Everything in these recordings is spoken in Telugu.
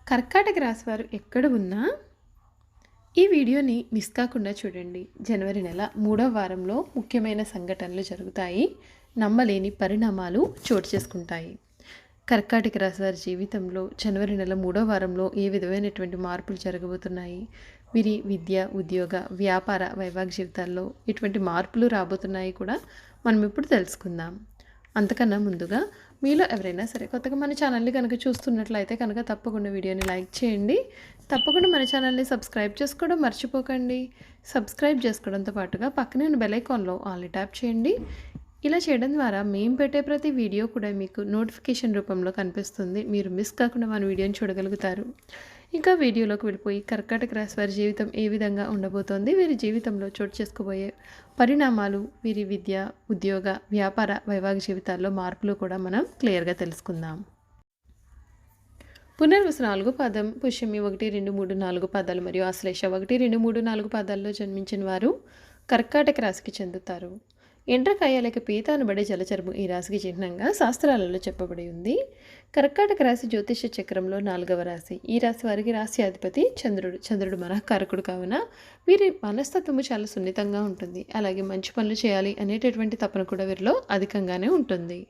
కర్కాటక రాశి వారు ఎక్కడ ఉన్నా ఈ వీడియోని మిస్ కాకుండా చూడండి. జనవరి నెల 3వ వారంలో ముఖ్యమైన సంఘటనలు జరుగుతాయి. నమ్మలేని పరిణామాలు చోటు చేసుకుంటాయి. కర్కాటక రాశి వారి జీవితంలో జనవరి నెల 3వ వారంలో ఏ విధమైనటువంటి మార్పులు జరగబోతున్నాయి, వీరి విద్య, ఉద్యోగ, వ్యాపార, వైవాహిక జీవితాల్లో ఎటువంటి మార్పులు రాబోతున్నాయి కూడా మనం ఇప్పుడు తెలుసుకుందాం. అంతకన్నా ముందుగా మీలో ఎవరైనా సరే కొత్తగా మన ఛానల్ని కనుక చూస్తున్నట్లయితే కనుక తప్పకుండా వీడియోని లైక్ చేయండి. తప్పకుండా మన ఛానల్ని సబ్స్క్రైబ్ చేసుకోవడం మర్చిపోకండి. సబ్స్క్రైబ్ చేసుకోవడంతో పాటుగా పక్కనే ఉన్న బెల్ ఐకాన్లో ఆల్ ట్యాప్ చేయండి. ఇలా చేయడం ద్వారా మేము పెట్టే ప్రతి వీడియో కూడా మీకు నోటిఫికేషన్ రూపంలో కనిపిస్తుంది. మీరు మిస్ కాకుండా మన వీడియోని చూడగలుగుతారు. ఇంకా వీడియోలోకి వెళ్ళిపోయి కర్కాటక రాశి వారి జీవితం ఏ విధంగా ఉండబోతోంది, వీరి జీవితంలో చోటు చేసుకోబోయే పరిణామాలు, వీరి విద్య, ఉద్యోగ, వ్యాపార, వైవాహిక జీవితాల్లో మార్పులు కూడా మనం క్లియర్గా తెలుసుకుందాం. పునర్వసు 4 పాదం, పుష్యమి 1, 2, 3, 4 పాదాలు మరియు ఆశ్లేష 1, 2, 3, 4 పాదాల్లో జన్మించిన వారు కర్కాటక రాశికి చెందుతారు. ఎండ్రకాయ లేక పీత అనబడే జలచరము ఈ రాశికి చిహ్నంగా శాస్త్రాలలో చెప్పబడి ఉంది. కర్కాటక రాశి జ్యోతిష చక్రంలో 4వ రాశి. ఈ రాశి వారికి రాశ్యాధిపతి చంద్రుడు మనఃకారకుడు కావున వీరి మనస్తత్వము చాలా సున్నితంగా ఉంటుంది. అలాగే మంచి పనులు చేయాలి అనేటటువంటి తపన కూడా వీరిలో అధికంగానే ఉంటుంది.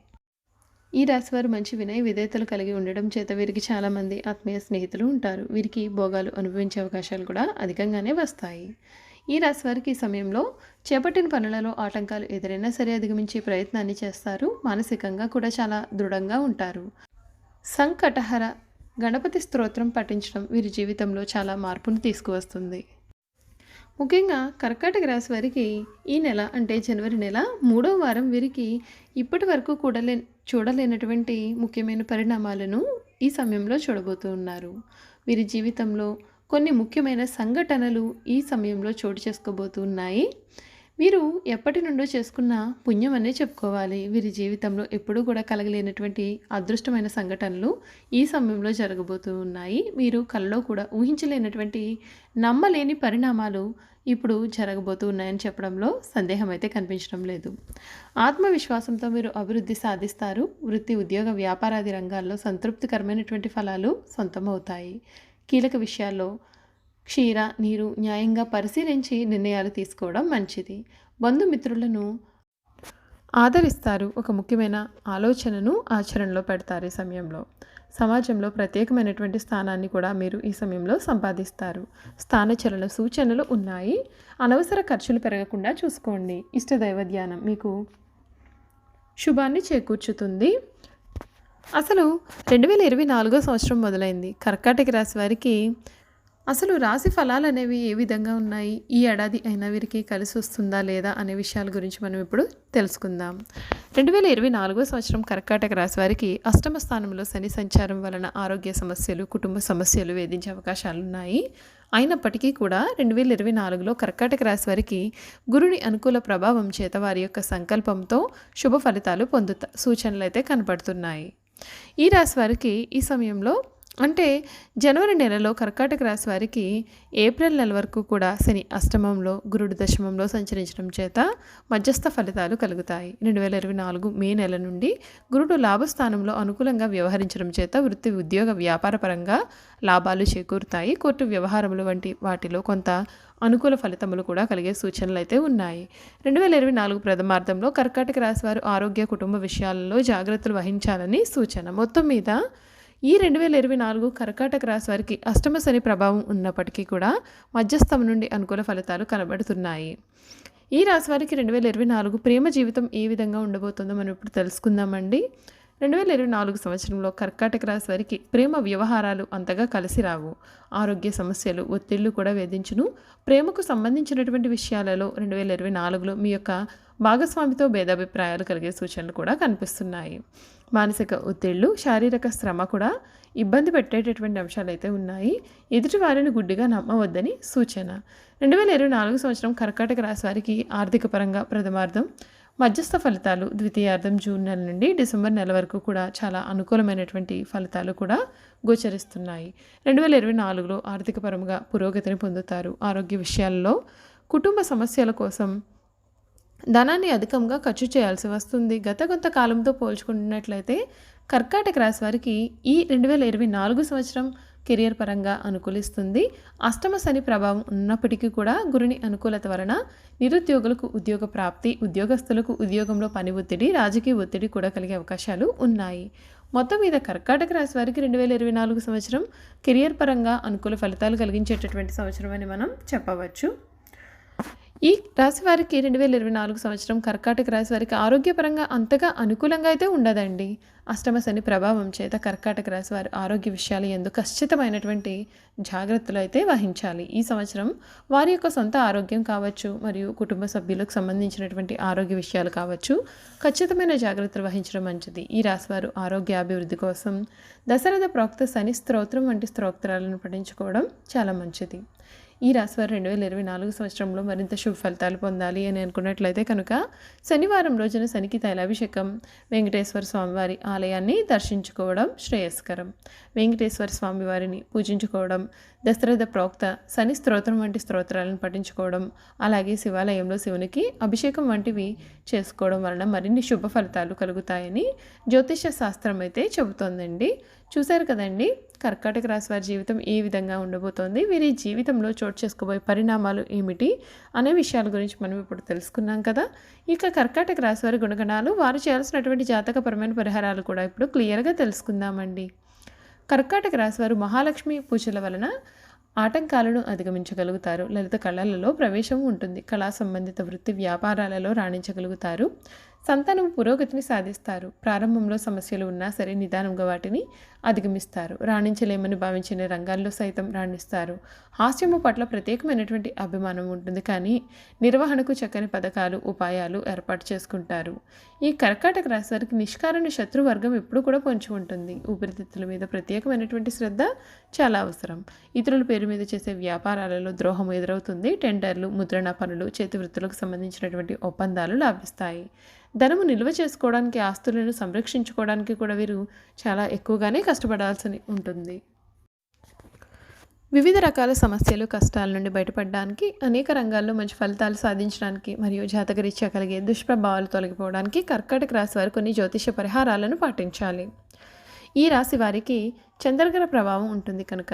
ఈ రాశి వారు మంచి వినయ విధేయతలు కలిగి ఉండడం చేత వీరికి చాలామంది ఆత్మీయ స్నేహితులు ఉంటారు. వీరికి భోగాలు అనుభవించే అవకాశాలు కూడా అధికంగానే వస్తాయి. ఈ రాశి వారికి ఈ సమయంలో చేపట్టిన పనులలో ఆటంకాలు ఎదురైనా సరే అధిగమించే ప్రయత్నాన్ని చేస్తారు. మానసికంగా కూడా చాలా దృఢంగా ఉంటారు. సంకటహర గణపతి స్తోత్రం పఠించడం వీరి జీవితంలో చాలా మార్పును తీసుకువస్తుంది. ముఖ్యంగా కర్కాటక రాశి వారికి ఈ నెల అంటే జనవరి నెల 3వ వారం వీరికి ఇప్పటి వరకు కూడా చూడలేనటువంటి ముఖ్యమైన పరిణామాలను ఈ సమయంలో చూడబోతూ ఉన్నారు. వీరి జీవితంలో కొన్ని ముఖ్యమైన సంఘటనలు ఈ సమయంలో చోటు చేసుకోబోతున్నాయి. వీరు ఎప్పటి నుండో చేసుకున్న పుణ్యం అనే చెప్పుకోవాలి. వీరి జీవితంలో ఎప్పుడూ కూడా కలగలేనటువంటి అదృష్టమైన సంఘటనలు ఈ సమయంలో జరగబోతూ ఉన్నాయి. వీరు కలలో కూడా ఊహించలేనటువంటి నమ్మలేని పరిణామాలు ఇప్పుడు జరగబోతూ ఉన్నాయని చెప్పడంలో సందేహం అయితే కనిపించడం లేదు. ఆత్మవిశ్వాసంతో మీరు అభివృద్ధి సాధిస్తారు. వృత్తి, ఉద్యోగ, వ్యాపారాది రంగాల్లో సంతృప్తికరమైనటువంటి ఫలాలు సొంతమవుతాయి. కీలక విషయాల్లో క్షీర నీరు న్యాయంగా పరిశీలించి నిర్ణయాలు తీసుకోవడం మంచిది. బంధుమిత్రులను ఆదరిస్తారు. ఒక ముఖ్యమైన ఆలోచనను ఆచరణలో పెడతారు. ఈ సమయంలో సమాజంలో ప్రత్యేకమైనటువంటి స్థానాన్ని కూడా మీరు ఈ సమయంలో సంపాదిస్తారు. స్థానచలన సూచనలు ఉన్నాయి. అనవసర ఖర్చులు పెరగకుండా చూసుకోండి. ఇష్టదైవ ధ్యానం మీకు శుభాన్ని చేకూర్చుతుంది. అసలు 2024 సంవత్సరం మొదలైంది. కర్కాటక రాశి వారికి అసలు రాశి ఫలాలు అనేవి ఏ విధంగా ఉన్నాయి, ఈ ఏడాది అయినా వీరికి కలిసి వస్తుందా లేదా అనే విషయాల గురించి మనం ఇప్పుడు తెలుసుకుందాం. 2024 సంవత్సరం కర్కాటక రాశి వారికి అష్టమ స్థానంలో శని సంచారం వలన ఆరోగ్య సమస్యలు, కుటుంబ సమస్యలు వేధించే అవకాశాలు ఉన్నాయి. అయినప్పటికీ కూడా 2024లో కర్కాటక రాశి వారికి గురుని అనుకూల ప్రభావం చేత వారి యొక్క సంకల్పంతో శుభ ఫలితాలు సూచనలు అయితే కనపడుతున్నాయి. ఈ రాశి వారికి ఈ సమయంలో అంటే జనవరి నెలలో కర్కాటక రాశి వారికి ఏప్రిల్ నెల వరకు కూడా శని అష్టమంలో, గురుడు దశమంలో సంచరించడం చేత మధ్యస్థ ఫలితాలు కలుగుతాయి. 2024 మే నెల నుండి గురుడు లాభస్థానంలో అనుకూలంగా వ్యవహరించడం చేత వృత్తి, ఉద్యోగ, వ్యాపార పరంగా లాభాలు చేకూరుతాయి. కోర్టు వ్యవహారములు వంటి వాటిలో కొంత అనుకూల ఫలితములు కూడా కలిగే సూచనలు అయితే ఉన్నాయి. 2024 ప్రథమార్థంలో కర్కాటక రాశి వారు ఆరోగ్య, కుటుంబ విషయాలలో జాగ్రత్తలు వహించాలని సూచన. మొత్తం మీద ఈ 2024 కర్కాటక రాశి వారికి అష్టమ శని ప్రభావం ఉన్నప్పటికీ కూడా మధ్యస్థం నుండి అనుకూల ఫలితాలు కనబడుతున్నాయి. ఈ రాశి వారికి 2024 ప్రేమ జీవితం ఏ విధంగా ఉండబోతుందో మనం ఇప్పుడు తెలుసుకుందామండి. 2024 సంవత్సరంలో కర్కాటక రాశి వారికి ప్రేమ వ్యవహారాలు అంతగా కలిసి రావు. ఆరోగ్య సమస్యలు, ఒత్తిళ్లు కూడా వేధించును. ప్రేమకు సంబంధించినటువంటి విషయాలలో 2024లో మీ యొక్క భాగస్వామితో భేదాభిప్రాయాలు కలిగే సూచనలు కూడా కనిపిస్తున్నాయి. మానసిక ఒత్తిళ్లు, శారీరక శ్రమ కూడా ఇబ్బంది పెట్టేటటువంటి అంశాలు అయితే ఉన్నాయి. ఎదుటి వారిని గుడ్డిగా నమ్మవద్దని సూచన. 2024 సంవత్సరం కర్కాటక రాశి వారికి ఆర్థిక పరంగా ప్రథమార్థం మధ్యస్థ ఫలితాలు, ద్వితీయార్థం జూన్ నెల నుండి డిసెంబర్ నెల వరకు కూడా చాలా అనుకూలమైనటువంటి ఫలితాలు కూడా గోచరిస్తున్నాయి. 2024లో ఆర్థిక పరంగా పురోగతిని పొందుతారు. ఆరోగ్య విషయాల్లో కుటుంబ సమస్యల కోసం ధనాన్ని అధికంగా ఖర్చు చేయాల్సి వస్తుంది. గత కొంతకాలంతో పోల్చుకున్నట్లయితే కర్కాటక రాశి వారికి ఈ 2024 సంవత్సరం కెరియర్ పరంగా అనుకూలిస్తుంది. అష్టమ శని ప్రభావం ఉన్నప్పటికీ కూడా గురుని అనుకూలత వలన నిరుద్యోగులకు ఉద్యోగ ప్రాప్తి, ఉద్యోగస్తులకు ఉద్యోగంలో పని ఒత్తిడి, రాజకీయ ఒత్తిడి కూడా కలిగే అవకాశాలు ఉన్నాయి. మొత్తం మీద కర్కాటక రాశి వారికి 2024 సంవత్సరం కెరియర్ పరంగా అనుకూల ఫలితాలు కలిగించేటటువంటి సంవత్సరం అని మనం చెప్పవచ్చు. ఈ రాశి వారికి 2024 సంవత్సరం కర్కాటక రాశి వారికి ఆరోగ్యపరంగా అంతగా అనుకూలంగా అయితే ఉండదండి. అష్టమ శని ప్రభావం చేత కర్కాటక రాశి వారి ఆరోగ్య విషయాలు యందు ఖచ్చితమైనటువంటి జాగ్రత్తలు అయితే వహించాలి. ఈ సంవత్సరం వారి యొక్క సొంత ఆరోగ్యం కావచ్చు, మరియు కుటుంబ సభ్యులకు సంబంధించినటువంటి ఆరోగ్య విషయాలు కావచ్చు, ఖచ్చితమైన జాగ్రత్తలు వహించడం మంచిది. ఈ రాశి వారు ఆరోగ్యాభివృద్ధి కోసం దశరథ ప్రోక్త శని స్తోత్రం వంటి స్తోత్రాలను పఠించుకోవడం చాలా మంచిది. ఈ రాశివారు 2024 సంవత్సరంలో మరింత శుభ ఫలితాలు పొందాలి అని అనుకున్నట్లయితే కనుక శనివారం రోజున శనికి తైలాభిషేకం, వెంకటేశ్వర స్వామివారి ఆలయాన్ని దర్శించుకోవడం శ్రేయస్కరం. వెంకటేశ్వర స్వామివారిని పూజించుకోవడం, దశరథ ప్రోక్త శని స్తోత్రం వంటి స్తోత్రాలను పఠించుకోవడం, అలాగే శివాలయంలో శివునికి అభిషేకం వంటివి చేసుకోవడం వలన మరిన్ని శుభ ఫలితాలు కలుగుతాయని జ్యోతిష శాస్త్రం అయితే చెబుతోందండి. చూశారు కదండి, కర్కాటక రాశి వారి జీవితం ఏ విధంగా ఉండబోతోంది, వీరి జీవితంలో చోటు చేసుకోబోయే పరిణామాలు ఏమిటి అనే విషయాల గురించి మనం ఇప్పుడు తెలుసుకున్నాం కదా. ఇక కర్కాటక రాశి వారి గుణగణాలు, వారు చేయాల్సినటువంటి జాతకపరమైన పరిహారాలు కూడా ఇప్పుడు క్లియర్గా తెలుసుకుందామండి. కర్కాటక రాశి వారు మహాలక్ష్మి పూజల వలన ఆటంకాలను అధిగమించగలుగుతారు. లలిత కళలలో ప్రవేశం ఉంటుంది. కళా సంబంధిత వృత్తి వ్యాపారాలలో రాణించగలుగుతారు. సంతానం పురోగతిని సాధిస్తారు. ప్రారంభంలో సమస్యలు ఉన్నా సరే నిదానంగా వాటిని అధిగమిస్తారు. రాణించలేమని భావించిన రంగాల్లో సైతం రాణిస్తారు. హాస్యము పట్ల ప్రత్యేకమైనటువంటి అభిమానం ఉంటుంది, కానీ నిర్వహణకు చక్కని పథకాలు, ఉపాయాలు ఏర్పాటు చేసుకుంటారు. ఈ కర్కాటక రాశి వారికి నిష్కారణ శత్రువర్గం ఎప్పుడు కూడా పొంచి ఉంటుంది. ఊపిరితిత్తుల మీద ప్రత్యేకమైనటువంటి శ్రద్ధ చాలా అవసరం. ఇతరుల పేరు మీద చేసే వ్యాపారాలలో ద్రోహం ఎదురవుతుంది. టెండర్లు, ముద్రణ పనులు, చేతి వృత్తులకు సంబంధించినటువంటి ఒప్పందాలు లాభిస్తాయి. ధనము నిల్వ చేసుకోవడానికి, ఆస్తులను సంరక్షించుకోవడానికి కూడా వీరు చాలా ఎక్కువగానే కష్టపడాల్సి ఉంటుంది. వివిధ రకాల సమస్యలు, కష్టాల నుండి బయటపడడానికి, అనేక రంగాల్లో మంచి ఫలితాలు సాధించడానికి మరియు జాతకరీత్యా కలిగే దుష్ప్రభావాలు తొలగిపోవడానికి కర్కాటక రాశి వారు కొన్ని జ్యోతిష పరిహారాలను పాటించాలి. ఈ రాశి వారికి చంద్రగ్రహ ప్రభావం ఉంటుంది కనుక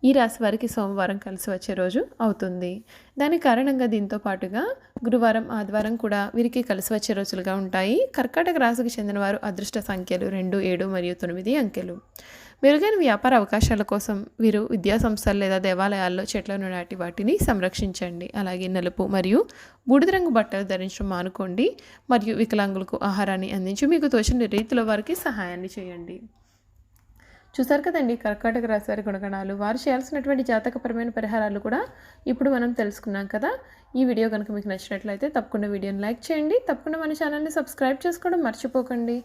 ఈ రాశి వారికి సోమవారం కలిసి వచ్చే రోజు అవుతుంది. దాని కారణంగా దీంతో పాటుగా గురువారం, ఆదివారం కూడా వీరికి కలిసి వచ్చే రోజులుగా ఉంటాయి. కర్కాటక రాశికి చెందిన వారు అదృష్ట సంఖ్యలు 2, 7 మరియు 9 అంకెలు. మెరుగైన వ్యాపార అవకాశాల కోసం వీరు విద్యా సంస్థలు లేదా దేవాలయాల్లో చెట్లను నాటి వాటిని సంరక్షించండి. అలాగే నలుపు మరియు బూడిద రంగు బట్టలు ధరించడం మానుకోండి, మరియు వికలాంగులకు ఆహారాన్ని అందించి మీకు తోచిన రీతిలో వారికి సహాయాన్ని చేయండి. చూసారు కదండి, కర్కాటక రాశి వారి గుణగణాలు, వారు చేయాల్సినటువంటి జాతకపరమైన పరిహారాలు కూడా ఇప్పుడు మనం తెలుసుకున్నాం కదా. ఈ వీడియో కనుక మీకు నచ్చినట్లయితే తప్పకుండా వీడియోని లైక్ చేయండి. తప్పకుండా మన ఛానల్ని సబ్స్క్రైబ్ చేసుకోవడం మర్చిపోకండి.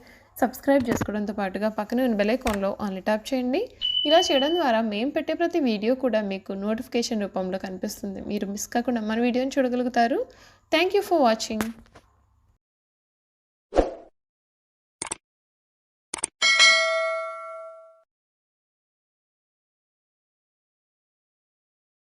సబ్స్క్రైబ్ చేసుకోవడంతో పాటుగా పక్కన ఉన్న బెల్ ఐకాన్లో ఆన్లీ ట్యాప్ చేయండి. ఇలా చేయడం ద్వారా మేము పెట్టే ప్రతి వీడియో కూడా మీకు నోటిఫికేషన్ రూపంలో కనిపిస్తుంది. మీరు మిస్ కాకుండా మన వీడియోని చూడగలుగుతారు. Thank you for watching.